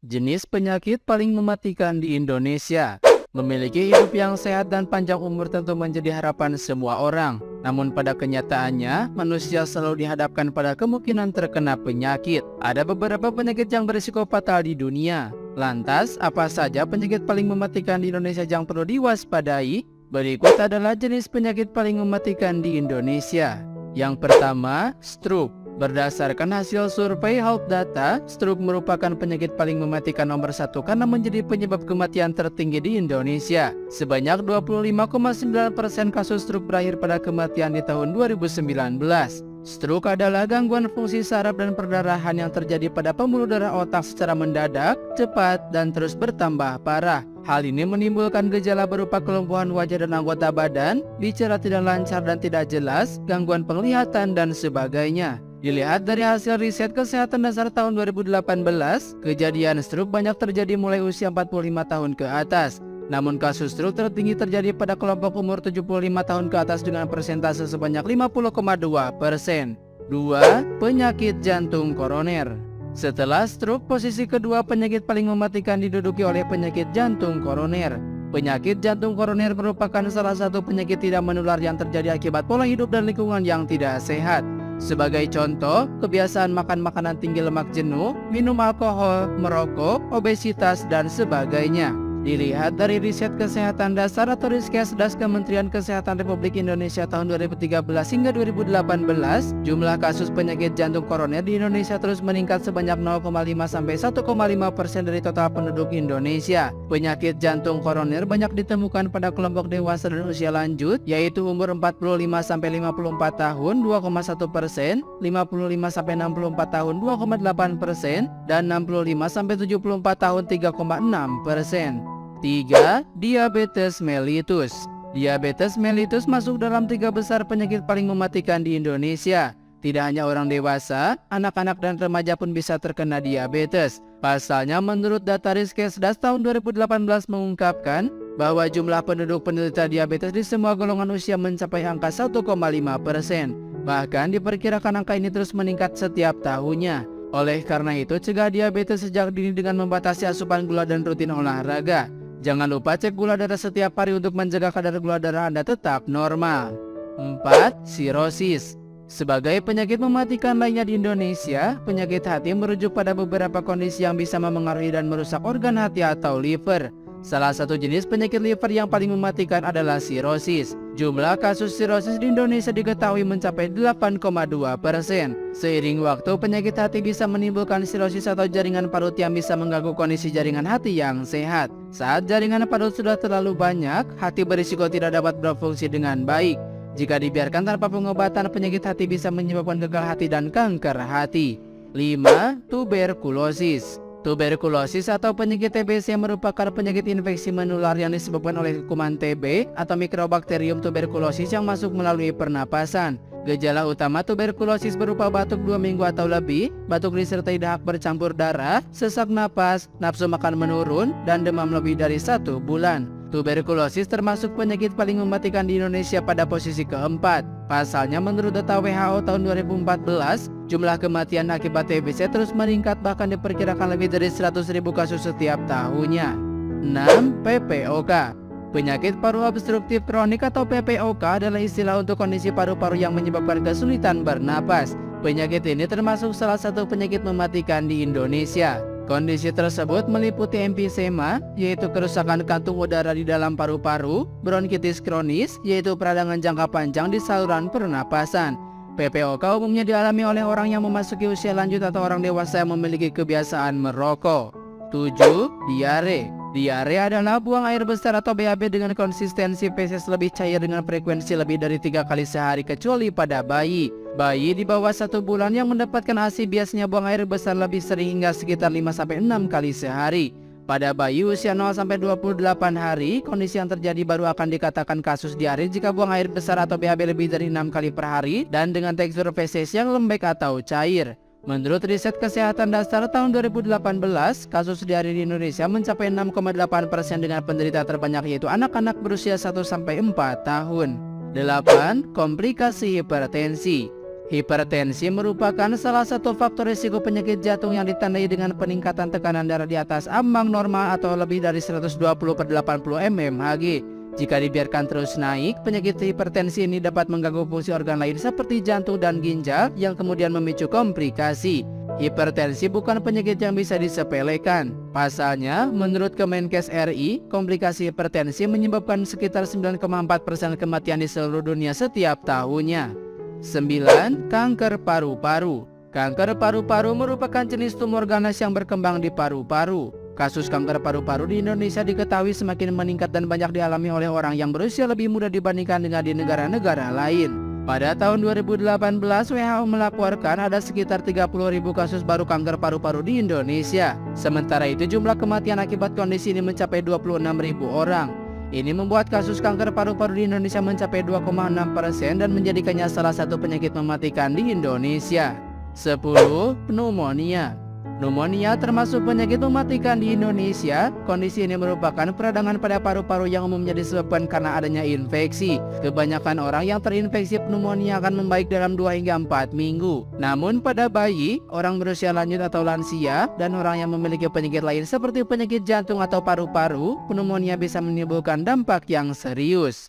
Jenis penyakit paling mematikan di Indonesia. Memiliki hidup yang sehat dan panjang umur tentu menjadi harapan semua orang. Namun pada kenyataannya, manusia selalu dihadapkan pada kemungkinan terkena penyakit. Ada beberapa penyakit yang berisiko fatal di dunia. Lantas, apa saja penyakit paling mematikan di Indonesia yang perlu diwaspadai? Berikut adalah jenis penyakit paling mematikan di Indonesia. Yang pertama, stroke. Berdasarkan hasil survei Health Data, stroke merupakan penyakit paling mematikan nomor satu karena menjadi penyebab kematian tertinggi di Indonesia. Sebanyak 25,9% kasus stroke berakhir pada kematian di tahun 2019. Stroke adalah gangguan fungsi saraf dan perdarahan yang terjadi pada pembuluh darah otak secara mendadak, cepat, dan terus bertambah parah. Hal ini menimbulkan gejala berupa kelumpuhan wajah dan anggota badan, bicara tidak lancar dan tidak jelas, gangguan penglihatan, dan sebagainya. Dilihat dari hasil riset kesehatan dasar tahun 2018, kejadian stroke banyak terjadi mulai usia 45 tahun ke atas. Namun kasus stroke tertinggi terjadi pada kelompok umur 75 tahun ke atas dengan persentase sebanyak 50,2%. 2. Penyakit jantung koroner. Setelah stroke, posisi kedua penyakit paling mematikan diduduki oleh penyakit jantung koroner. Penyakit jantung koroner merupakan salah satu penyakit tidak menular yang terjadi akibat pola hidup dan lingkungan yang tidak sehat. Sebagai contoh, kebiasaan makan makanan tinggi lemak jenuh, minum alkohol, merokok, obesitas, dan sebagainya. Dilihat dari riset kesehatan dasar atau Riskesdas Kementerian Kesehatan Republik Indonesia tahun 2013 hingga 2018, jumlah kasus penyakit jantung koroner di Indonesia terus meningkat sebanyak 0,5 sampai 1,5% dari total penduduk Indonesia. Penyakit jantung koroner banyak ditemukan pada kelompok dewasa dan usia lanjut, yaitu umur 45 sampai 54 tahun 2,1%, 55 sampai 64 tahun 2,8%, dan 65 sampai 74 tahun 3,6%. 3. Diabetes mellitus. Diabetes mellitus masuk dalam 3 besar penyakit paling mematikan di Indonesia. Tidak hanya orang dewasa, anak-anak dan remaja pun bisa terkena diabetes. Pasalnya menurut data Riskesdas tahun 2018 mengungkapkan bahwa jumlah penduduk penderita diabetes di semua golongan usia mencapai angka 1,5%. Bahkan diperkirakan angka ini terus meningkat setiap tahunnya. Oleh karena itu, cegah diabetes sejak dini dengan membatasi asupan gula dan rutin olahraga. Jangan lupa cek gula darah setiap hari untuk menjaga kadar gula darah Anda tetap normal. 4. Sirosis. Sebagai penyakit mematikan lainnya di Indonesia, penyakit hati merujuk pada beberapa kondisi yang bisa memengaruhi dan merusak organ hati atau liver. Salah satu jenis penyakit liver yang paling mematikan adalah sirosis. Jumlah kasus sirosis di Indonesia diketahui mencapai 8,2%. Seiring waktu, penyakit hati bisa menimbulkan sirosis atau jaringan parut yang bisa mengganggu kondisi jaringan hati yang sehat. Saat jaringan parut sudah terlalu banyak, hati berisiko tidak dapat berfungsi dengan baik. Jika dibiarkan tanpa pengobatan, penyakit hati bisa menyebabkan gagal hati dan kanker hati. 5. Tuberkulosis. Tuberkulosis atau penyakit TBC merupakan penyakit infeksi menular yang disebabkan oleh kuman TB atau Mycobacterium tuberculosis yang masuk melalui pernapasan. Gejala utama tuberkulosis berupa batuk 2 minggu atau lebih, batuk disertai dahak bercampur darah, sesak napas, nafsu makan menurun, dan demam lebih dari 1 bulan. Tuberkulosis termasuk penyakit paling mematikan di Indonesia pada posisi keempat. Pasalnya menurut data WHO tahun 2014, jumlah kematian akibat TBC terus meningkat bahkan diperkirakan lebih dari 100.000 kasus setiap tahunnya. 6. PPOK. Penyakit paru obstruktif kronik atau PPOK adalah istilah untuk kondisi paru-paru yang menyebabkan kesulitan bernapas. Penyakit ini termasuk salah satu penyakit mematikan di Indonesia. Kondisi tersebut meliputi emfisema, yaitu kerusakan kantung udara di dalam paru-paru, bronkitis kronis, yaitu peradangan jangka panjang di saluran pernapasan. PPOK umumnya dialami oleh orang yang memasuki usia lanjut atau orang dewasa yang memiliki kebiasaan merokok. 7. Diare. Diare adalah buang air besar atau BAB dengan konsistensi feses lebih cair dengan frekuensi lebih dari 3 kali sehari kecuali pada bayi. Bayi di bawah 1 bulan yang mendapatkan ASI biasanya buang air besar lebih sering hingga sekitar 5-6 kali sehari. Pada bayi usia 0-28 hari, kondisi yang terjadi baru akan dikatakan kasus diare jika buang air besar atau BAB lebih dari 6 kali per hari dan dengan tekstur feses yang lembek atau cair. Menurut riset kesehatan dasar tahun 2018, kasus diare di Indonesia mencapai 6,8% dengan penderita terbanyak yaitu anak-anak berusia 1-4 tahun. 8. Komplikasi hipertensi. Hipertensi merupakan salah satu faktor risiko penyakit jantung yang ditandai dengan peningkatan tekanan darah di atas ambang normal atau lebih dari 120/80 mmHg. Jika dibiarkan terus naik, penyakit hipertensi ini dapat mengganggu fungsi organ lain seperti jantung dan ginjal yang kemudian memicu komplikasi. Hipertensi bukan penyakit yang bisa disepelekan. Pasalnya, menurut Kemenkes RI, komplikasi hipertensi menyebabkan sekitar 9,4% kematian di seluruh dunia setiap tahunnya. 9. Kanker paru-paru. Kanker paru-paru merupakan jenis tumor ganas yang berkembang di paru-paru. Kasus kanker paru-paru di Indonesia diketahui semakin meningkat dan banyak dialami oleh orang yang berusia lebih muda dibandingkan dengan di negara-negara lain. Pada tahun 2018, WHO melaporkan ada sekitar 30.000 kasus baru kanker paru-paru di Indonesia. Sementara itu jumlah kematian akibat kondisi ini mencapai 26.000 orang. Ini membuat kasus kanker paru-paru di Indonesia mencapai 2,6% dan menjadikannya salah satu penyakit mematikan di Indonesia. 10. Pneumonia. Pneumonia termasuk penyakit mematikan di Indonesia. Kondisi ini merupakan peradangan pada paru-paru yang umumnya disebabkan karena adanya infeksi. Kebanyakan orang yang terinfeksi pneumonia akan membaik dalam 2 hingga 4 minggu. Namun pada bayi, orang berusia lanjut atau lansia, dan orang yang memiliki penyakit lain seperti penyakit jantung atau paru-paru, pneumonia bisa menimbulkan dampak yang serius.